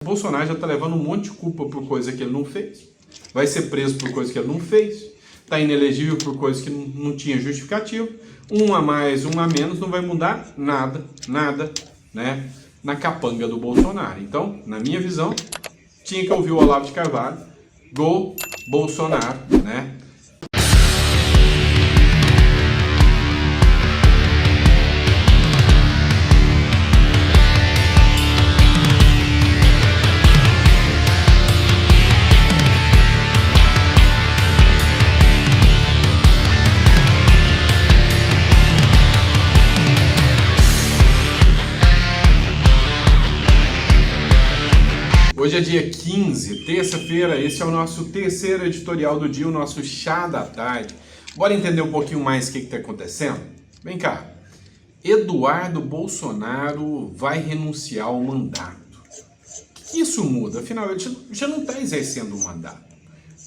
O Bolsonaro já está levando um monte de culpa por coisa que ele não fez, vai ser preso por coisa que ele não fez, está inelegível por coisa que não tinha justificativa, um a mais, um a menos, não vai mudar nada, né, na capanga do Bolsonaro. Então, na minha visão, tinha que ouvir o Olavo de Carvalho, Go Bolsonaro, né? Hoje é dia 15, terça-feira, esse é o nosso terceiro editorial do dia, o nosso chá da tarde. Bora entender um pouquinho mais o que está acontecendo? Vem cá, Eduardo Bolsonaro vai renunciar ao mandato. O que isso muda? Afinal, ele já não está exercendo o mandato.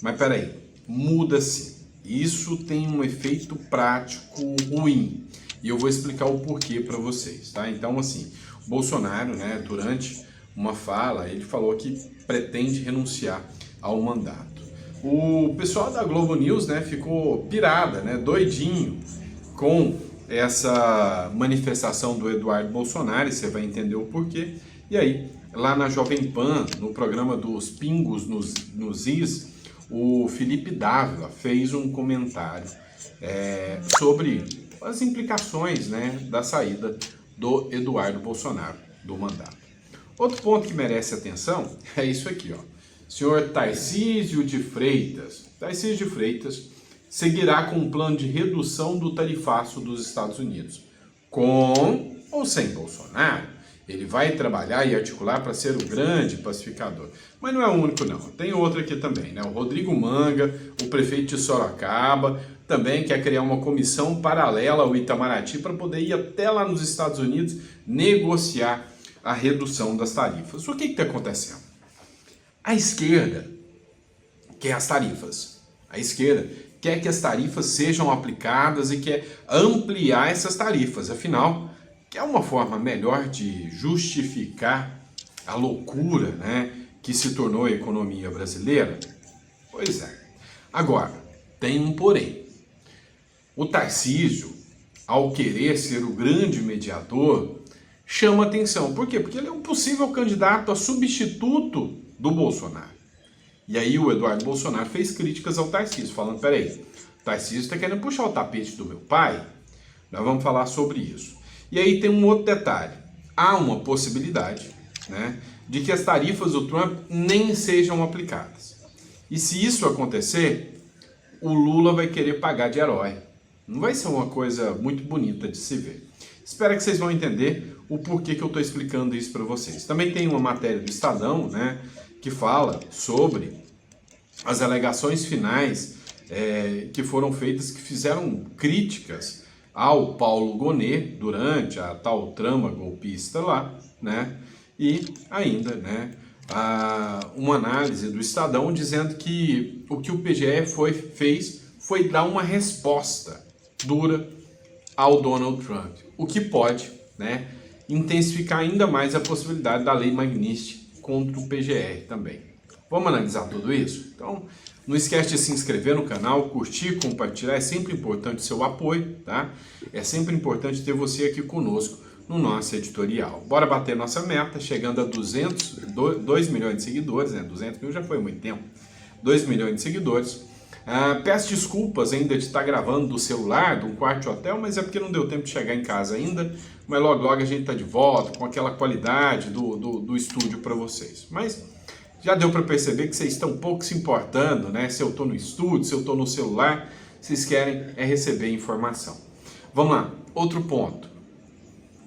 Mas peraí, muda sim. Isso tem um efeito prático ruim. E eu vou explicar o porquê para vocês, tá? Então, assim, o Bolsonaro, né, durante uma fala, ele falou que pretende renunciar ao mandato. O pessoal da Globo News, né, ficou pirada, né, doidinho com essa manifestação do Eduardo Bolsonaro, e você vai entender o porquê. E aí, lá na Jovem Pan, no programa dos Pingos nos Is, o Felipe Dávila fez um comentário sobre as implicações, né, da saída do Eduardo Bolsonaro do mandato. Outro ponto que merece atenção é isso aqui, ó. Senhor Tarcísio de Freitas. Tarcísio de Freitas seguirá com um plano de redução do tarifaço dos Estados Unidos. Com ou sem Bolsonaro, ele vai trabalhar e articular para ser o grande pacificador. Mas não é o único, não. Tem outro aqui também, né? O Rodrigo Manga, o prefeito de Sorocaba, também quer criar uma comissão paralela ao Itamaraty para poder ir até lá nos Estados Unidos negociar a redução das tarifas. O que está acontecendo? A esquerda quer as tarifas. A esquerda quer que as tarifas sejam aplicadas e quer ampliar essas tarifas. Afinal, quer uma forma melhor de justificar a loucura, né, que se tornou a economia brasileira? Pois é. Agora, tem um porém. O Tarcísio, ao querer ser o grande mediador, chama atenção. Por quê? Porque ele é um possível candidato a substituto do Bolsonaro. E aí o Eduardo Bolsonaro fez críticas ao Tarcísio, falando, peraí, o Tarcísio está querendo puxar o tapete do meu pai? Nós vamos falar sobre isso. E aí tem um outro detalhe. Há uma possibilidade, né, de que as tarifas do Trump nem sejam aplicadas. E se isso acontecer, o Lula vai querer pagar de herói. Não vai ser uma coisa muito bonita de se ver. Espero que vocês vão entender o porquê que eu estou explicando isso para vocês. Também tem uma matéria do Estadão, né, que fala sobre as alegações finais que foram feitas, que fizeram críticas ao Paulo Gonet durante a tal trama golpista lá, né, e ainda, né, uma análise do Estadão dizendo que o que o PGE fez foi dar uma resposta dura ao Donald Trump, o que pode, né, intensificar ainda mais a possibilidade da lei Magnitsky contra o PGR também. Vamos analisar tudo isso? Então, não esquece de se inscrever no canal, curtir, compartilhar, é sempre importante o seu apoio, tá? É sempre importante ter você aqui conosco no nosso editorial. Bora bater nossa meta, chegando a 2 milhões de seguidores, né? 200 mil já foi há muito tempo, 2 milhões de seguidores. Peço desculpas ainda de estar gravando do celular, de um quarto de hotel, mas é porque não deu tempo de chegar em casa ainda, mas logo a gente está de volta com aquela qualidade do estúdio para vocês. Mas já deu para perceber que vocês estão pouco se importando, né? Se eu estou no estúdio, se eu estou no celular, vocês querem receber informação. Vamos lá, outro ponto.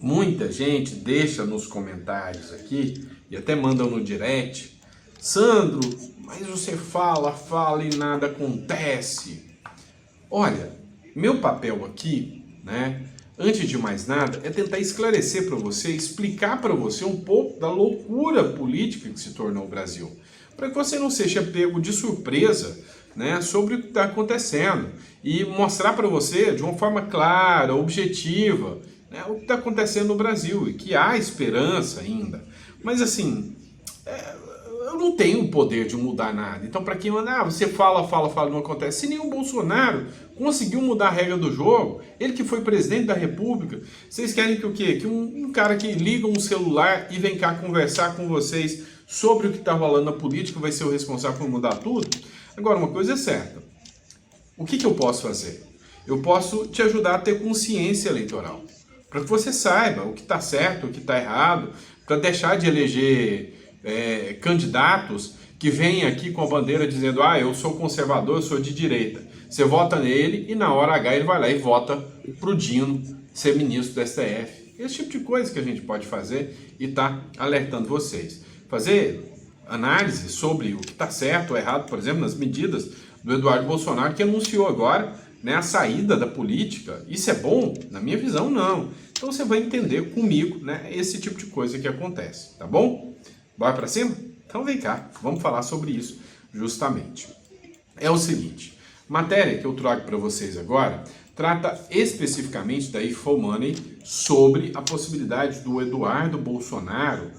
Muita gente deixa nos comentários aqui, e até mandam no direct, Sandro, mas você fala e nada acontece. Olha, meu papel aqui, né, antes de mais nada, é tentar esclarecer para você, explicar para você um pouco da loucura política que se tornou o Brasil, para que você não seja pego de surpresa, né, sobre o que está acontecendo e mostrar para você de uma forma clara, objetiva, né, o que está acontecendo no Brasil e que há esperança ainda. Mas assim, eu não tenho o poder de mudar nada. Então, para quem manda, você fala, não acontece. Se nem o Bolsonaro conseguiu mudar a regra do jogo, ele que foi presidente da República, vocês querem que o quê? Que um cara que liga um celular e vem cá conversar com vocês sobre o que está rolando na política vai ser o responsável por mudar tudo? Agora, uma coisa é certa. O que eu posso fazer? Eu posso te ajudar a ter consciência eleitoral, para que você saiba o que está certo, o que está errado, para deixar de eleger candidatos que vêm aqui com a bandeira dizendo eu sou conservador, eu sou de direita. Você vota nele e na hora H ele vai lá e vota pro Dino ser ministro do STF. Esse tipo de coisa que a gente pode fazer e tá alertando vocês. Fazer análise sobre o que está certo ou errado, por exemplo, nas medidas do Eduardo Bolsonaro, que anunciou agora a saída da política. Isso é bom? Na minha visão, não. Então você vai entender comigo esse tipo de coisa que acontece, tá bom? Bora para cima? Então vem cá, vamos falar sobre isso justamente. É o seguinte, matéria que eu trago para vocês agora trata especificamente da Infomoney sobre a possibilidade do Eduardo Bolsonaro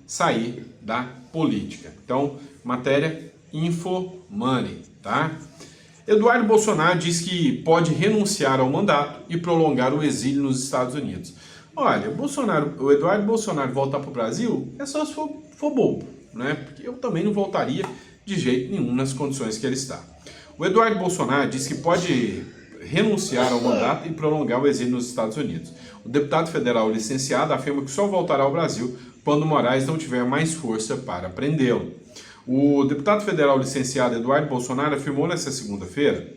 sair da política. Então, matéria Infomoney, tá? Eduardo Bolsonaro diz que pode renunciar ao mandato e prolongar o exílio nos Estados Unidos. Olha, o Eduardo Bolsonaro voltar para o Brasil é só se for bobo, porque eu também não voltaria de jeito nenhum nas condições que ele está. O Eduardo Bolsonaro diz que pode renunciar ao mandato e prolongar o exílio nos Estados Unidos. O deputado federal licenciado afirma que só voltará ao Brasil quando Moraes não tiver mais força para prendê-lo. O deputado federal licenciado Eduardo Bolsonaro afirmou nesta segunda-feira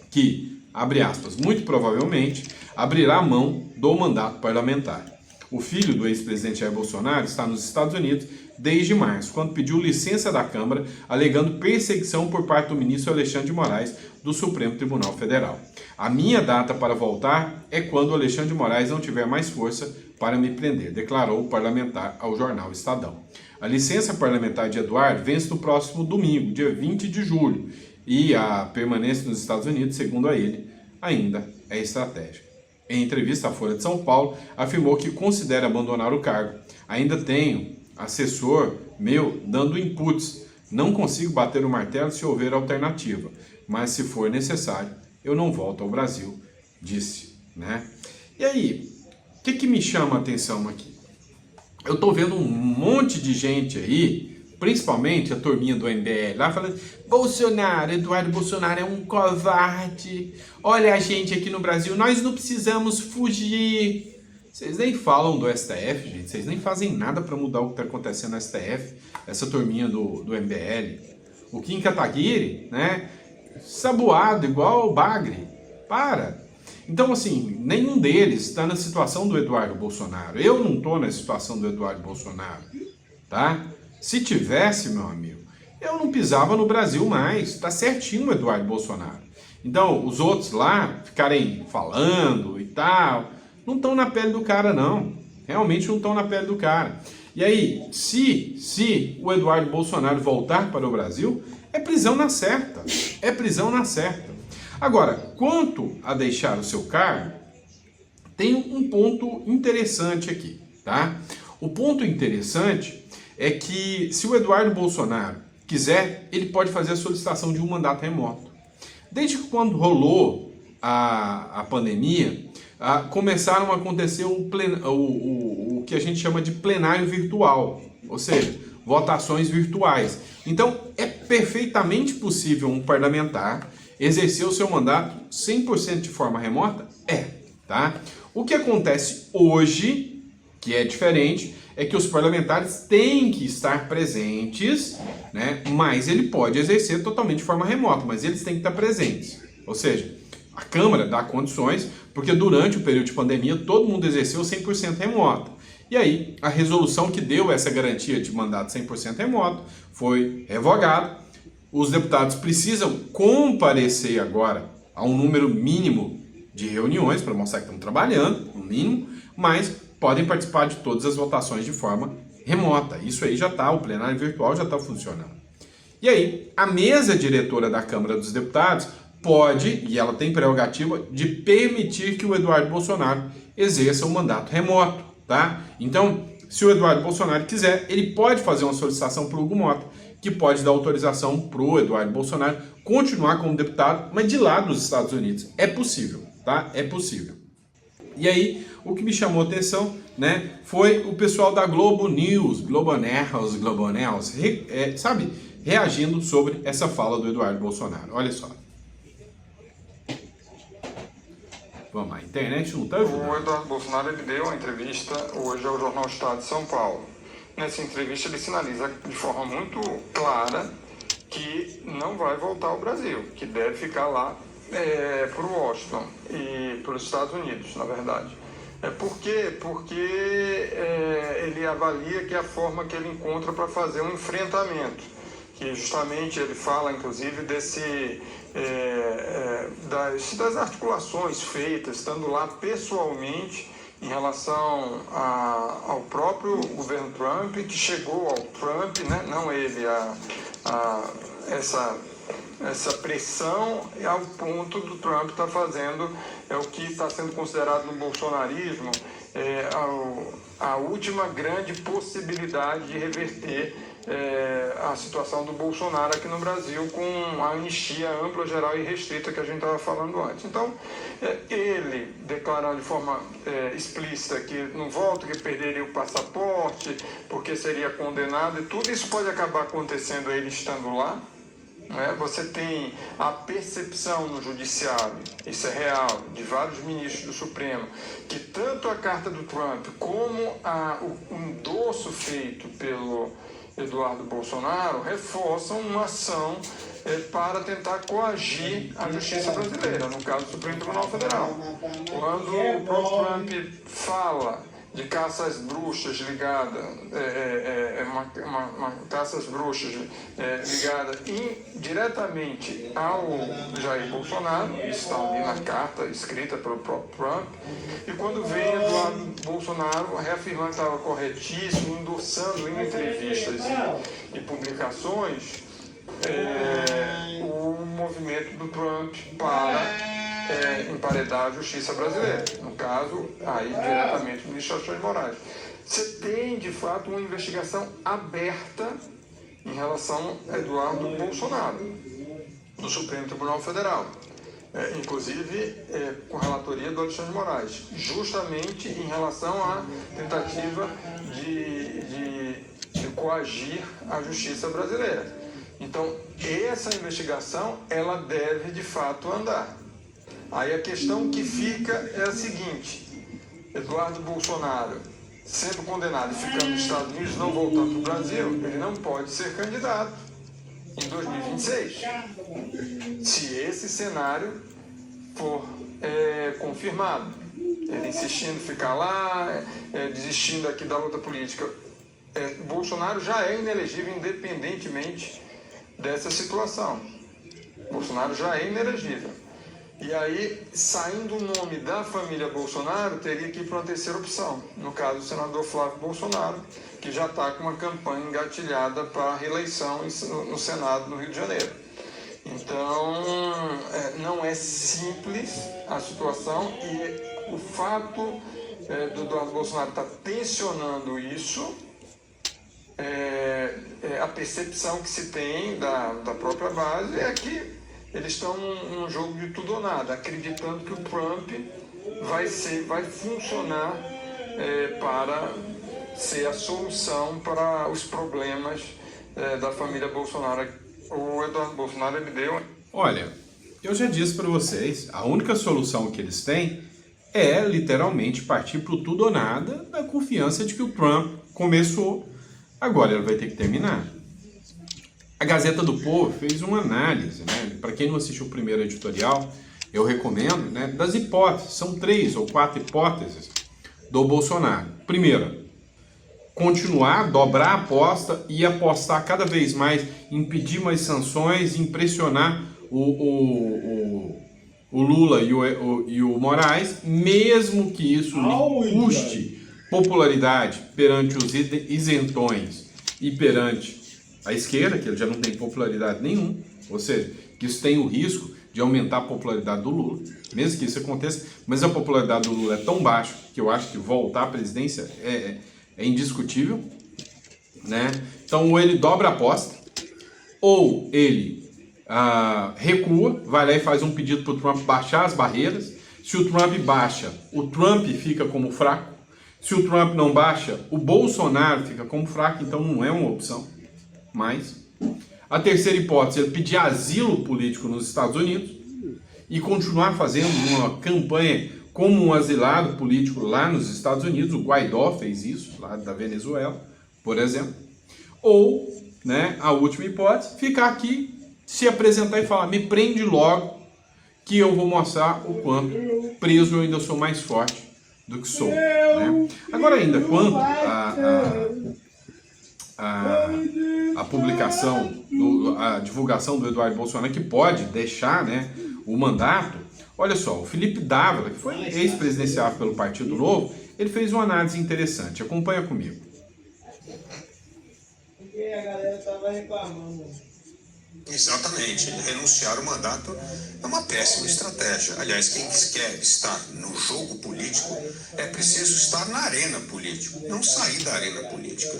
que, abre aspas, muito provavelmente abrirá mão do mandato parlamentar. O filho do ex-presidente Jair Bolsonaro está nos Estados Unidos desde março, quando pediu licença da Câmara, alegando perseguição por parte do ministro Alexandre de Moraes do Supremo Tribunal Federal. A minha data para voltar é quando o Alexandre de Moraes não tiver mais força para me prender, declarou o parlamentar ao jornal Estadão. A licença parlamentar de Eduardo vence no próximo domingo, dia 20 de julho, e a permanência nos Estados Unidos, segundo ele, ainda é estratégica. Em entrevista à Folha de São Paulo, afirmou que considera abandonar o cargo. Ainda tenho assessor meu dando inputs. Não consigo bater o martelo se houver alternativa, mas se for necessário, eu não volto ao Brasil, disse. E aí, o que me chama a atenção aqui? Eu estou vendo um monte de gente aí, principalmente a turminha do MBL lá, falando: Bolsonaro, Eduardo Bolsonaro é um covarde. Olha a gente aqui no Brasil, nós não precisamos fugir. Vocês nem falam do STF, gente. Vocês nem fazem nada para mudar o que está acontecendo no STF. Essa turminha do MBL. O Kim Kataguiri, saboado igual o Bagre. Para. Então, assim, nenhum deles está na situação do Eduardo Bolsonaro. Eu não estou na situação do Eduardo Bolsonaro, tá? Se tivesse, meu amigo, eu não pisava no Brasil mais. Tá certinho o Eduardo Bolsonaro. Então, os outros lá ficarem falando e tal, não estão na pele do cara, não. Realmente não estão na pele do cara. E aí, se o Eduardo Bolsonaro voltar para o Brasil, é prisão na certa. É prisão na certa. Agora, quanto a deixar o seu cargo, tem um ponto interessante aqui, tá? O ponto interessante é que se o Eduardo Bolsonaro quiser, ele pode fazer a solicitação de um mandato remoto. Desde que quando rolou a pandemia, começaram a acontecer o que a gente chama de plenário virtual, ou seja, votações virtuais. Então, é perfeitamente possível um parlamentar exercer o seu mandato 100% de forma remota? Tá? O que acontece hoje, que é diferente, é que os parlamentares têm que estar presentes, mas ele pode exercer totalmente de forma remota, mas eles têm que estar presentes. Ou seja, a Câmara dá condições, porque durante o período de pandemia todo mundo exerceu 100% remoto. E aí, a resolução que deu essa garantia de mandato 100% remoto foi revogada. Os deputados precisam comparecer agora a um número mínimo de reuniões para mostrar que estão trabalhando, no mínimo, mas podem participar de todas as votações de forma remota. Isso aí já está, o plenário virtual já está funcionando. E aí, a mesa diretora da Câmara dos Deputados pode, e ela tem prerrogativa, de permitir que o Eduardo Bolsonaro exerça um mandato remoto, tá? Então, se o Eduardo Bolsonaro quiser, ele pode fazer uma solicitação para o Hugo Mota, que pode dar autorização para o Eduardo Bolsonaro continuar como deputado, mas de lá dos Estados Unidos. É possível, tá? É possível. E aí, o que me chamou a atenção, né, foi o pessoal da Globo News, sabe, reagindo sobre essa fala do Eduardo Bolsonaro. Olha só. Vamos lá, a internet não está ajudando. O Eduardo Bolsonaro ele deu uma entrevista hoje ao Jornal Estado de São Paulo. Nessa entrevista ele sinaliza de forma muito clara que não vai voltar ao Brasil, que deve ficar lá para o Washington e para os Estados Unidos, na verdade. Por quê? Porque ele avalia que é a forma que ele encontra para fazer um enfrentamento, que justamente ele fala, inclusive, das articulações feitas, estando lá pessoalmente, em relação ao próprio governo Trump, que chegou ao Trump, né? Não ele, essa pressão ao ponto do Trump estar fazendo o que está sendo considerado no bolsonarismo a última grande possibilidade de reverter a situação do Bolsonaro aqui no Brasil com a anistia ampla, geral e restrita que a gente estava falando antes. Então, ele declarando de forma explícita que não volta, que perderia o passaporte, porque seria condenado, e tudo isso pode acabar acontecendo ele estando lá. Você tem a percepção no judiciário, isso é real, de vários ministros do Supremo, que tanto a carta do Trump como o endosso feito pelo Eduardo Bolsonaro reforçam uma ação para tentar coagir a justiça brasileira, no caso do Supremo Tribunal Federal. Quando o próprio Trump fala de caça às bruxas ligada, uma caça às bruxas ligada diretamente ao Jair Bolsonaro, isso está ali na carta escrita pelo próprio Trump, e quando vem Eduardo Bolsonaro reafirmando que estava corretíssimo, endossando em entrevistas e publicações o movimento do Trump para emparedar a justiça brasileira, no caso, aí diretamente o ministro Alexandre de Moraes. Você tem, de fato, uma investigação aberta em relação a Eduardo Bolsonaro, no Supremo Tribunal Federal, inclusive com relatoria do Alexandre de Moraes, justamente em relação à tentativa de coagir a justiça brasileira. Então, essa investigação, ela deve, de fato, andar. Aí a questão que fica é a seguinte: Eduardo Bolsonaro, sendo condenado e ficando nos Estados Unidos, não voltando para o Brasil, ele não pode ser candidato em 2026. Se esse cenário for confirmado, ele insistindo em ficar lá, desistindo aqui da luta política, Bolsonaro já é inelegível independentemente dessa situação. Bolsonaro já é inelegível. E aí, saindo o nome da família Bolsonaro, teria que ir para uma terceira opção. No caso, o senador Flávio Bolsonaro, que já está com uma campanha engatilhada para a reeleição no Senado, no Rio de Janeiro. Então, não é simples a situação, e o fato do Eduardo Bolsonaro estar tensionando isso, a percepção que se tem da própria base é que eles estão num jogo de tudo ou nada, acreditando que o Trump vai funcionar para ser a solução para os problemas da família Bolsonaro. O Eduardo Bolsonaro, ele deu... Olha, eu já disse para vocês, a única solução que eles têm é literalmente partir para o tudo ou nada, da confiança de que o Trump começou, agora ele vai ter que terminar. A Gazeta do Povo fez uma análise, né? Para quem não assistiu o primeiro editorial, eu recomendo, né? Das hipóteses, são 3 ou 4 hipóteses do Bolsonaro. Primeira, continuar, dobrar a aposta e apostar cada vez mais, impedir mais sanções, impressionar o Lula e o Moraes, mesmo que isso lhe custe popularidade perante os isentões e perante a esquerda, que ele já não tem popularidade nenhuma, ou seja, que isso tem o risco de aumentar a popularidade do Lula, mesmo que isso aconteça, mas a popularidade do Lula é tão baixa que eu acho que voltar à presidência é indiscutível, né? Então, ou ele dobra a aposta, ou ele recua, vai lá e faz um pedido para o Trump baixar as barreiras. Se o Trump baixa, o Trump fica como fraco. Se o Trump não baixa, o Bolsonaro fica como fraco, então não é uma opção. Mas a terceira hipótese é pedir asilo político nos Estados Unidos e continuar fazendo uma campanha como um asilado político lá nos Estados Unidos. O Guaidó fez isso, lá da Venezuela, por exemplo. Ou, né, a última hipótese, ficar aqui, se apresentar e falar, me prende logo, que eu vou mostrar o quanto preso eu ainda sou mais forte do que sou. Né? Agora ainda, quanto a publicação, a divulgação do Eduardo Bolsonaro, que pode deixar, né, o mandato, olha só, o Felipe Dávila, que foi ex-presidenciável pelo Partido Novo, ele fez uma análise interessante, acompanha comigo. Porque a galera estava reclamando. Exatamente, renunciar ao mandato é uma péssima estratégia. Aliás, quem quer estar no jogo político é preciso estar na arena política, não sair da arena política.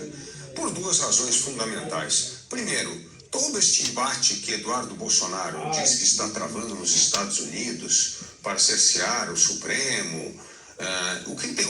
Por duas razões fundamentais. Primeiro, todo este embate que Eduardo Bolsonaro diz que está travando nos Estados Unidos para cercear o Supremo,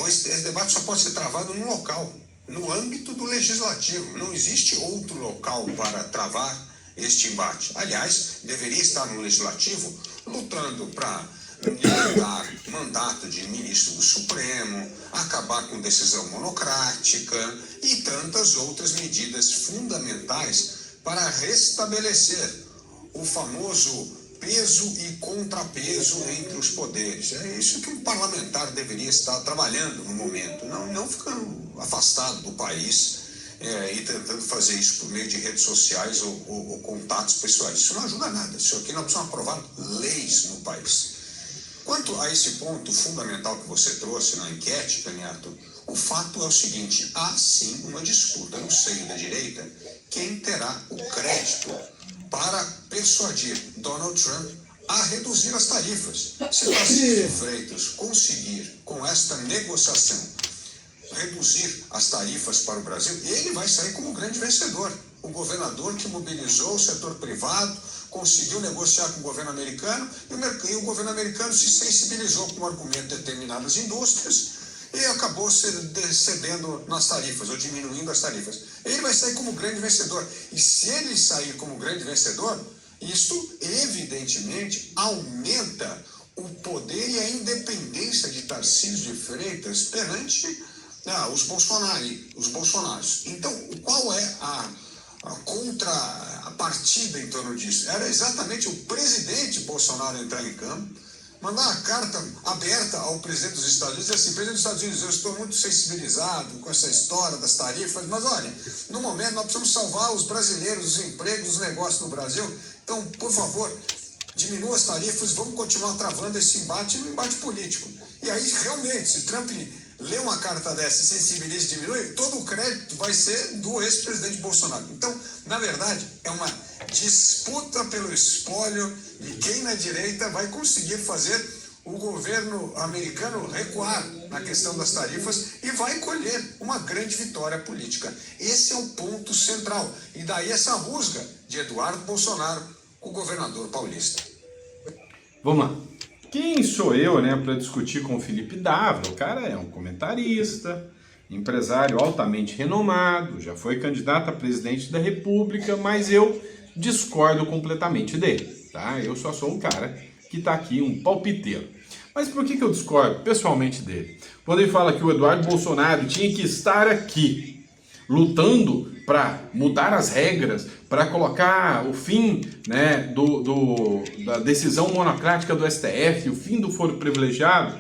esse debate só pode ser travado num local, no âmbito do legislativo. Não existe outro local para travar este embate. Aliás, deveria estar no legislativo lutando para limitar mandato de ministro do Supremo, acabar com decisão monocrática e tantas outras medidas fundamentais para restabelecer o famoso peso e contrapeso entre os poderes. É isso que um parlamentar deveria estar trabalhando no momento, não ficando afastado do país e tentando fazer isso por meio de redes sociais ou contatos pessoais. Isso não ajuda a nada. Isso aqui nós precisamos aprovar leis no país. Quanto a esse ponto fundamental que você trouxe na enquete, Canhato, o fato é o seguinte: há sim uma disputa no seio da direita quem terá o crédito para persuadir Donald Trump a reduzir as tarifas. Se Tarcísio Freitas conseguir, com esta negociação, reduzir as tarifas para o Brasil, ele vai sair como um grande vencedor. O governador que mobilizou o setor privado, conseguiu negociar com o governo americano e o governo americano se sensibilizou com o argumento de determinadas indústrias e acabou cedendo nas tarifas, ou diminuindo as tarifas. Ele vai sair como grande vencedor. E se ele sair como grande vencedor, isto evidentemente aumenta o poder e a independência de Tarcísio de Freitas perante os bolsonaros. Então, qual é a contrapartida em torno disso? Era exatamente o presidente Bolsonaro entrar em campo, mandar uma carta aberta ao presidente dos Estados Unidos, assim: presidente dos Estados Unidos, eu estou muito sensibilizado com essa história das tarifas, mas olha, no momento nós precisamos salvar os brasileiros, os empregos, os negócios no Brasil, então, por favor, diminua as tarifas, vamos continuar travando esse embate no embate político. E aí, realmente, se Trump lê uma carta dessa e sensibiliza e diminui, todo o crédito vai ser do ex-presidente Bolsonaro. Então, na verdade, é uma disputa pelo espólio de quem na direita vai conseguir fazer o governo americano recuar na questão das tarifas e vai colher uma grande vitória política. Esse é o ponto central. E daí essa rusga de Eduardo Bolsonaro com o governador paulista. Vamos lá. Quem sou eu, né, para discutir com o Felipe Dávila? O cara é um comentarista, empresário altamente renomado, já foi candidato a presidente da República, mas eu discordo completamente dele, tá? Eu só sou um cara que tá aqui, um palpiteiro. Mas por que eu discordo pessoalmente dele? Quando ele fala que o Eduardo Bolsonaro tinha que estar aqui, lutando para mudar as regras, para colocar o fim, né, da decisão monocrática do STF, o fim do foro privilegiado,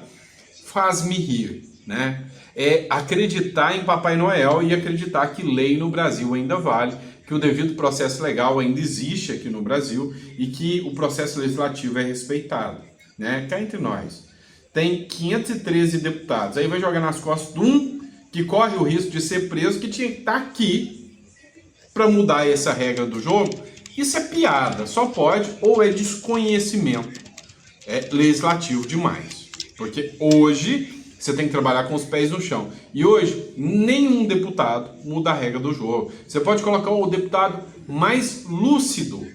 faz-me rir, né? É acreditar em Papai Noel e acreditar que lei no Brasil ainda vale, que o devido processo legal ainda existe aqui no Brasil e que o processo legislativo é respeitado, né? Cá entre nós, tem 513 deputados, aí vai jogar nas costas de um que corre o risco de ser preso, que tinha que estar aqui para mudar essa regra do jogo. Isso é piada, só pode, ou é desconhecimento legislativo demais. Porque hoje Você tem que trabalhar com os pés no chão. E hoje, nenhum deputado muda a regra do jogo. Você pode colocar o deputado mais lúcido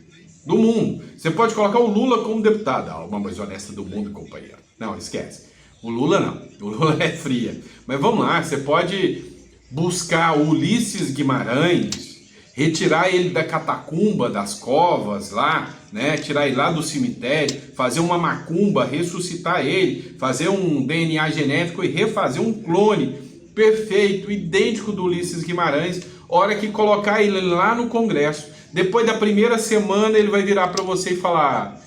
do mundo. Você pode colocar o Lula como deputado. A alma mais honesta do mundo, companheiro. Não, esquece. O Lula não. O Lula é fria. Mas vamos lá, você pode buscar o Ulisses Guimarães, retirar ele da catacumba, das covas lá, né? Tirar ele lá do cemitério, fazer uma macumba, ressuscitar ele, fazer um DNA genético e refazer um clone perfeito, idêntico do Ulisses Guimarães. Hora que colocar ele lá no Congresso, depois da primeira semana ele vai virar para você e falar: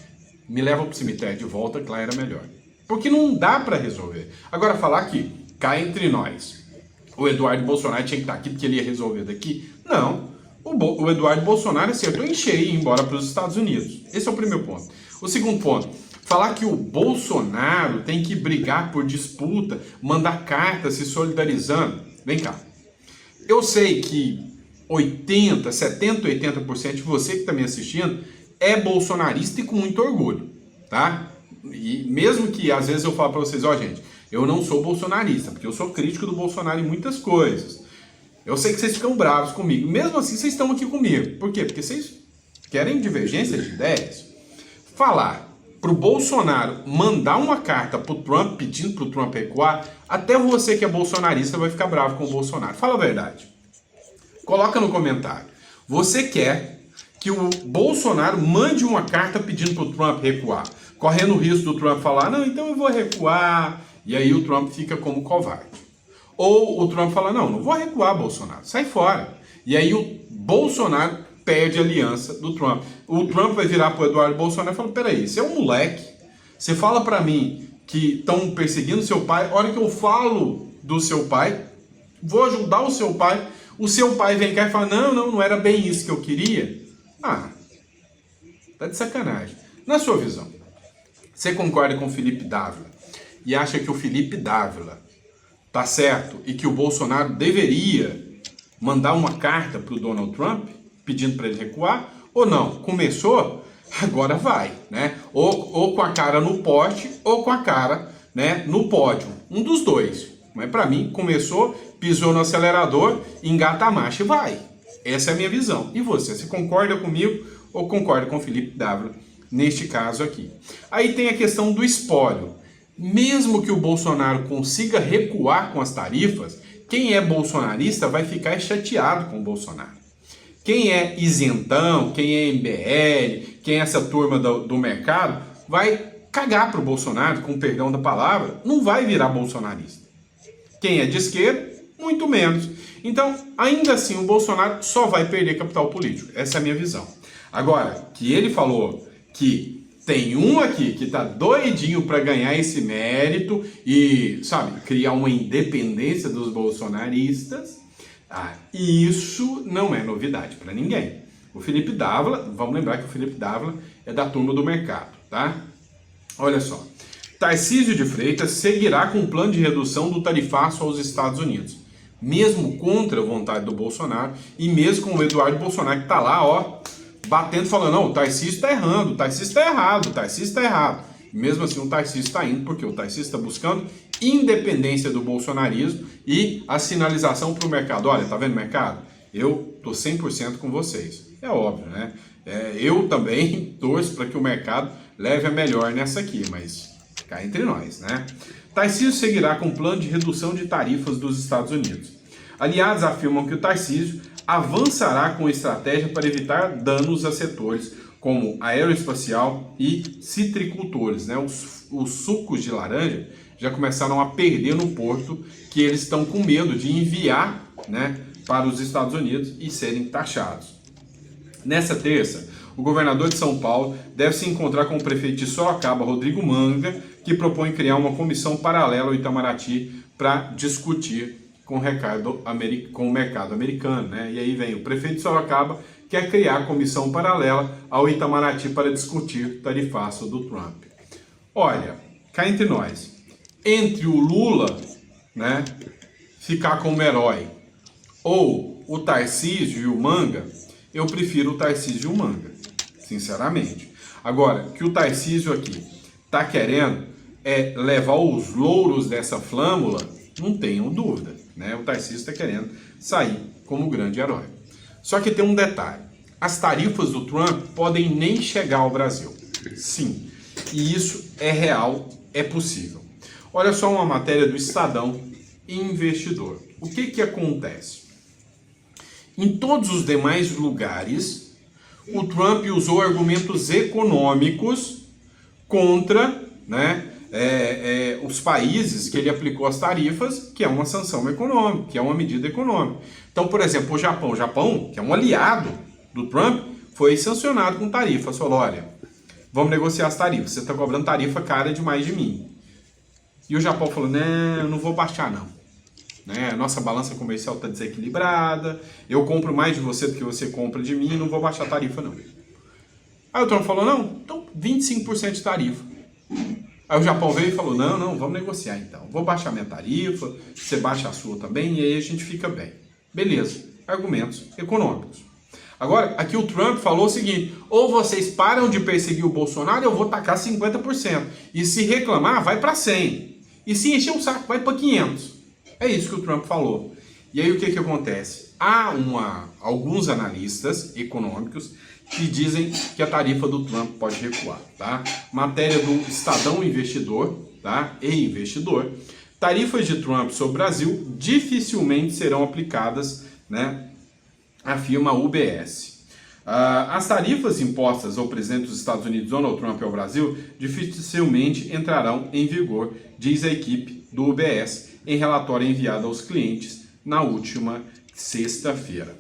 me leva pro cemitério de volta, que lá era melhor. Porque não dá para resolver. Agora, falar que cá entre nós, o Eduardo Bolsonaro tinha que estar aqui porque ele ia resolver daqui, não. O Eduardo Bolsonaro acertou em cheio e ir embora para os Estados Unidos. Esse é o primeiro ponto. O segundo ponto, falar que o Bolsonaro tem que brigar por disputa, mandar carta se solidarizando. Vem cá. Eu sei que 80%, 70%, 80% de você que está me assistindo é bolsonarista e com muito orgulho, tá? E mesmo que às vezes eu falo para vocês, ó, gente, eu não sou bolsonarista, porque eu sou crítico do Bolsonaro em muitas coisas. Eu sei que vocês ficam bravos comigo. Mesmo assim, vocês estão aqui comigo. Por quê? Porque vocês querem divergência de ideias. Falar pro Bolsonaro mandar uma carta pro Trump pedindo pro Trump recuar, até você que é bolsonarista vai ficar bravo com o Bolsonaro. Fala a verdade. Coloca no comentário. Você quer que o Bolsonaro mande uma carta pedindo pro Trump recuar, correndo o risco do Trump falar: não, então eu vou recuar, e aí o Trump fica como covarde. Ou o Trump fala: não vou recuar, Bolsonaro, sai fora. E aí o Bolsonaro perde a aliança do Trump. O Trump vai virar pro Eduardo Bolsonaro e falar: peraí, você é um moleque, você fala pra mim que estão perseguindo seu pai, a hora que eu falo do seu pai, vou ajudar o seu pai vem cá e fala: não era bem isso que eu queria. Ah, tá de sacanagem. Na sua visão, você concorda com o Felipe Dávila e acha que o Felipe Dávila tá certo e que o Bolsonaro deveria mandar uma carta pro Donald Trump pedindo para ele recuar? Ou não? Começou, agora vai, né? Ou com a cara no poste ou com a cara, né, no pódio. Um dos dois. Mas para mim, começou, pisou no acelerador, engata a marcha e vai. Essa é a minha visão. E você concorda comigo ou concorda com o Felipe Dávila neste caso aqui? Aí tem a questão do espólio. Mesmo que o Bolsonaro consiga recuar com as tarifas, quem é bolsonarista vai ficar chateado com o Bolsonaro. Quem é isentão, quem é MBL, quem é essa turma do mercado, vai cagar pro Bolsonaro, com perdão da palavra, não vai virar bolsonarista. Quem é de esquerda, muito menos. Então, ainda assim, o Bolsonaro só vai perder capital político. Essa é a minha visão. Agora, que ele falou que tem um aqui que tá doidinho para ganhar esse mérito e, sabe, criar uma independência dos bolsonaristas, isso não é novidade para ninguém. O Felipe Dávila, vamos lembrar que o Felipe Dávila é da turma do mercado, tá? Olha só. Tarcísio de Freitas seguirá com um plano de redução do tarifaço aos Estados Unidos, mesmo contra a vontade do Bolsonaro e mesmo com o Eduardo Bolsonaro que tá lá, ó, batendo, falando: não, o Tarcísio está errando, o Tarcísio está errado, o Tarcísio está errado. E mesmo assim o Tarcísio está indo, porque o Tarcísio está buscando independência do bolsonarismo e a sinalização para o mercado. Olha, tá vendo, mercado? Eu tô 100% com vocês. É óbvio, né? Eu também torço para que o mercado leve a melhor nessa aqui, mas cá entre nós, né? Tarcísio seguirá com um plano de redução de tarifas dos Estados Unidos. Aliados afirmam que o Tarcísio avançará com estratégia para evitar danos a setores como aeroespacial e citricultores, né? Os sucos de laranja já começaram a perder no porto, que eles estão com medo de enviar, né, para os Estados Unidos e serem taxados. Nessa terça, o governador de São Paulo deve se encontrar com o prefeito de Sorocaba, Rodrigo Manga, que propõe criar uma comissão paralela ao Itamaraty para discutir com o mercado americano, né? E aí vem o prefeito de Sorocaba, quer criar a comissão paralela ao Itamaraty para discutir o tarifaço do Trump. Olha, cá entre nós, entre o Lula, né, ficar como herói, ou o Tarcísio e o Manga, eu prefiro o Tarcísio e o Manga, sinceramente. Agora, que o Tarcísio aqui tá querendo levar os louros dessa flâmula, não tenham dúvida, né? O Tarcísio está querendo sair como grande herói. Só que tem um detalhe, as tarifas do Trump podem nem chegar ao Brasil. Sim, e isso é real, é possível. Olha só uma matéria do Estadão Investidor. O que acontece? Em todos os demais lugares, o Trump usou argumentos econômicos contra, né, os países que ele aplicou as tarifas, que é uma sanção econômica, que é uma medida econômica. Então, por exemplo, o Japão, que é um aliado do Trump, foi sancionado com tarifas. Falou, olha, vamos negociar as tarifas, você está cobrando tarifa cara demais de mim. E o Japão falou, não, eu não vou baixar não. Né? Nossa balança comercial está desequilibrada, eu compro mais de você do que você compra de mim, não vou baixar a tarifa não. Aí o Trump falou, não, então 25% de tarifa. Aí o Japão veio e falou, não, vamos negociar então. Vou baixar minha tarifa, você baixa a sua também, e aí a gente fica bem. Beleza, argumentos econômicos. Agora, aqui o Trump falou o seguinte, ou vocês param de perseguir o Bolsonaro, eu vou tacar 50%. E se reclamar, vai para 100%. E se encher o saco, vai para 500%. É isso que o Trump falou. E aí o que acontece? Há alguns analistas econômicos que dizem que a tarifa do Trump pode recuar, tá? Matéria do Estadão Investidor, tá? E Investidor. Tarifas de Trump sobre o Brasil dificilmente serão aplicadas, né? Afirma a UBS. As tarifas impostas ao presidente dos Estados Unidos, Donald Trump, ao Brasil, dificilmente entrarão em vigor, diz a equipe do UBS, em relatório enviado aos clientes na última sexta-feira.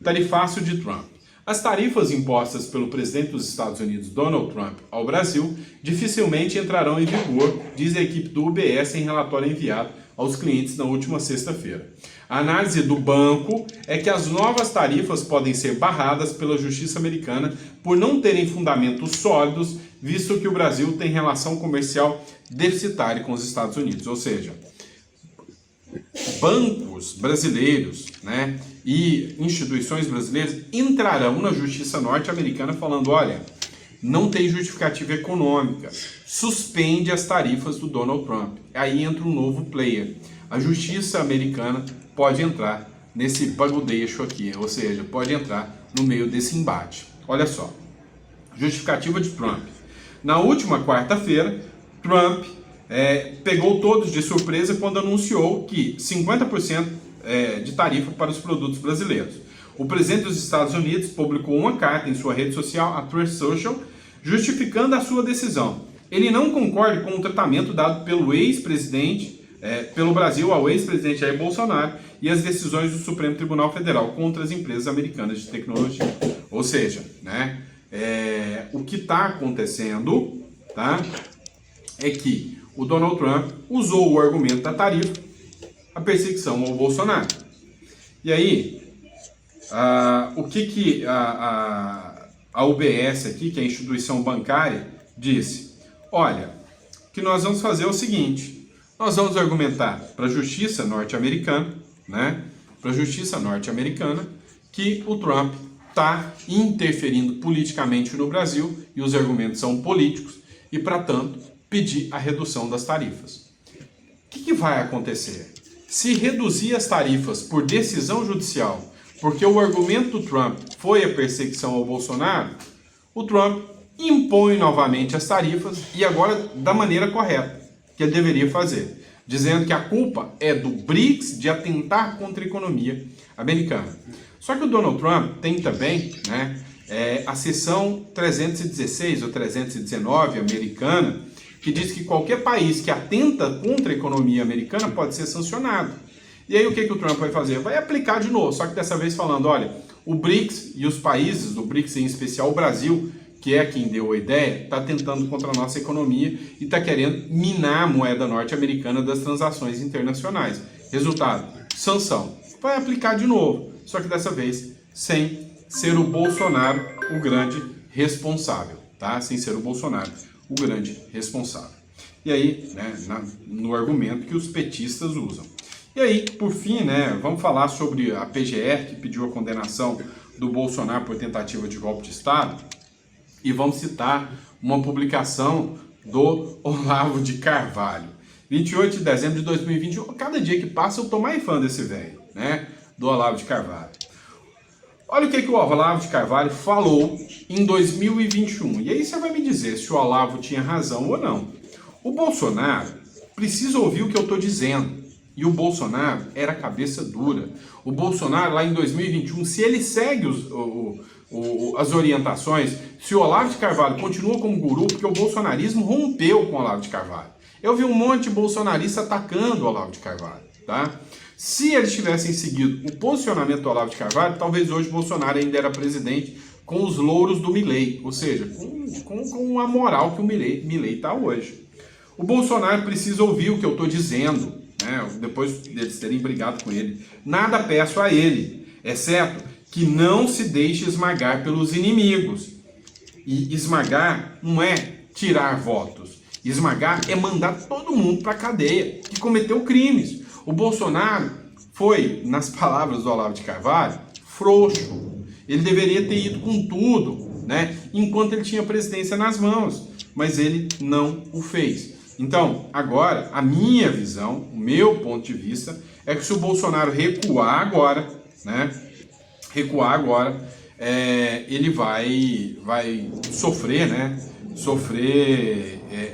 Tarifaço de Trump. As tarifas impostas pelo presidente dos Estados Unidos, Donald Trump, ao Brasil, dificilmente entrarão em vigor, diz a equipe do UBS em relatório enviado aos clientes na última sexta-feira. A análise do banco é que as novas tarifas podem ser barradas pela justiça americana por não terem fundamentos sólidos, visto que o Brasil tem relação comercial deficitária com os Estados Unidos. Ou seja, bancos brasileiros, né, e instituições brasileiras entrarão na justiça norte-americana falando, olha, não tem justificativa econômica, suspende as tarifas do Donald Trump. Aí entra um novo player. A justiça americana pode entrar nesse bagudeixo aqui, ou seja, pode entrar no meio desse embate. Olha só, justificativa de Trump. Na última quarta-feira, Trump pegou todos de surpresa quando anunciou que 50% de tarifa para os produtos brasileiros. O presidente dos Estados Unidos publicou uma carta em sua rede social, a Truth Social, justificando a sua decisão. Ele não concorda com o tratamento dado pelo ex-presidente, pelo Brasil ao ex-presidente Jair Bolsonaro e as decisões do Supremo Tribunal Federal contra as empresas americanas de tecnologia. Ou seja, né, o que está acontecendo, tá, é que o Donald Trump usou o argumento da tarifa, a perseguição ao Bolsonaro. E aí, o que a UBS aqui, que é a instituição bancária, disse? Olha, o que nós vamos fazer é o seguinte, nós vamos argumentar para a justiça norte-americana, né, para a justiça norte-americana, que o Trump está interferindo politicamente no Brasil, e os argumentos são políticos, e, para tanto, pedir a redução das tarifas. O que vai acontecer? Se reduzir as tarifas por decisão judicial, porque o argumento do Trump foi a perseguição ao Bolsonaro, o Trump impõe novamente as tarifas e agora da maneira correta, que ele deveria fazer, dizendo que a culpa é do BRICS de atentar contra a economia americana. Só que o Donald Trump tem também, né, a seção 316 ou 319 americana, que diz que qualquer país que atenta contra a economia americana pode ser sancionado. E aí o que o Trump vai fazer? Vai aplicar de novo, só que dessa vez falando, olha, o BRICS e os países do BRICS, em especial o Brasil, que é quem deu a ideia, está tentando contra a nossa economia e está querendo minar a moeda norte-americana das transações internacionais. Resultado, sanção. Vai aplicar de novo, só que dessa vez sem ser o Bolsonaro o grande responsável, tá? Sem ser o Bolsonaro o grande responsável. E aí, né, no argumento que os petistas usam. E aí, por fim, né, vamos falar sobre a PGR, que pediu a condenação do Bolsonaro por tentativa de golpe de Estado, e vamos citar uma publicação do Olavo de Carvalho. 28 de dezembro de 2021. Cada dia que passa eu tô mais fã desse velho, né? Do Olavo de Carvalho. Olha o que o Olavo de Carvalho falou em 2021. E aí você vai me dizer se o Olavo tinha razão ou não. O Bolsonaro precisa ouvir o que eu tô dizendo. E o Bolsonaro era cabeça dura. O Bolsonaro, lá em 2021, se ele segue as orientações, se o Olavo de Carvalho continua como guru, porque o bolsonarismo rompeu com o Olavo de Carvalho. Eu vi um monte de bolsonarista atacando o Olavo de Carvalho, tá? Se eles tivessem seguido o posicionamento do Olavo de Carvalho, talvez hoje o Bolsonaro ainda era presidente com os louros do Milei, ou seja, com a moral que o Milei está hoje. O Bolsonaro precisa ouvir o que eu estou dizendo, né? Depois deles terem brigado com ele. Nada peço a ele, exceto que não se deixe esmagar pelos inimigos. E esmagar não é tirar votos. Esmagar é mandar todo mundo para a cadeia que cometeu crimes. O Bolsonaro foi, nas palavras do Olavo de Carvalho, frouxo. Ele deveria ter ido com tudo, né? Enquanto ele tinha a presidência nas mãos. Mas ele não o fez. Então, agora, a minha visão, o meu ponto de vista, é que se o Bolsonaro recuar agora, né? Ele vai sofrer, né?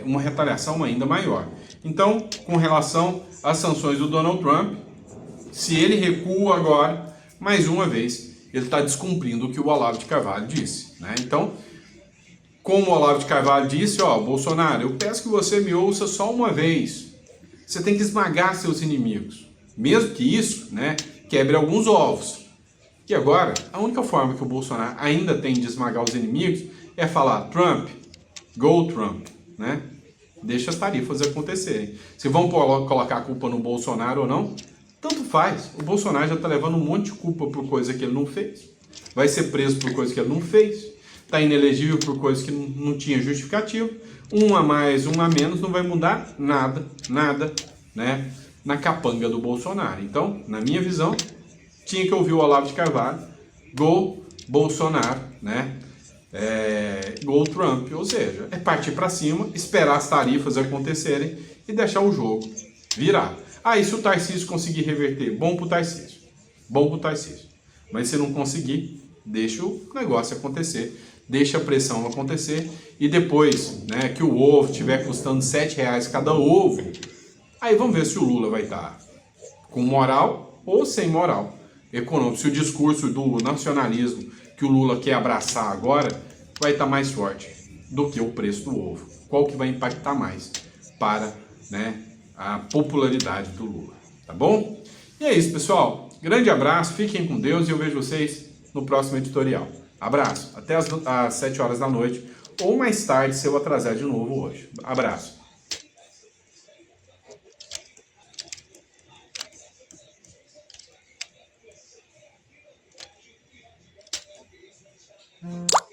Uma retaliação ainda maior. Então, com relação às sanções do Donald Trump, se ele recua agora, mais uma vez, ele está descumprindo o que o Olavo de Carvalho disse, né? Então, como o Olavo de Carvalho disse, Bolsonaro, eu peço que você me ouça só uma vez. Você tem que esmagar seus inimigos. Mesmo que isso, né, quebre alguns ovos. E agora, a única forma que o Bolsonaro ainda tem de esmagar os inimigos é falar Trump, go Trump, né? Deixa as tarifas acontecerem. Se vão colocar a culpa no Bolsonaro ou não, tanto faz. O Bolsonaro já está levando um monte de culpa por coisa que ele não fez. Vai ser preso por coisa que ele não fez. Está inelegível por coisas que não tinha justificativo. Um a mais, um a menos, não vai mudar nada, né, na capanga do Bolsonaro. Então, na minha visão, tinha que ouvir o Olavo de Carvalho, go Bolsonaro, né, go Trump, ou seja, é partir para cima, esperar as tarifas acontecerem e deixar o jogo virar. Aí, se o Tarcísio conseguir reverter, bom pro Tarcísio, mas se não conseguir, deixa o negócio acontecer. Deixa a pressão acontecer e depois, né, que o ovo estiver custando R$7 cada ovo, aí vamos ver se o Lula vai estar com moral ou sem moral econômico. Se o discurso do nacionalismo que o Lula quer abraçar agora vai estar mais forte do que o preço do ovo. Qual que vai impactar mais para, né, a popularidade do Lula, tá bom? E é isso, pessoal. Grande abraço, fiquem com Deus e eu vejo vocês no próximo editorial. Abraço, até às 7 horas da noite, ou mais tarde se eu atrasar de novo hoje. Abraço.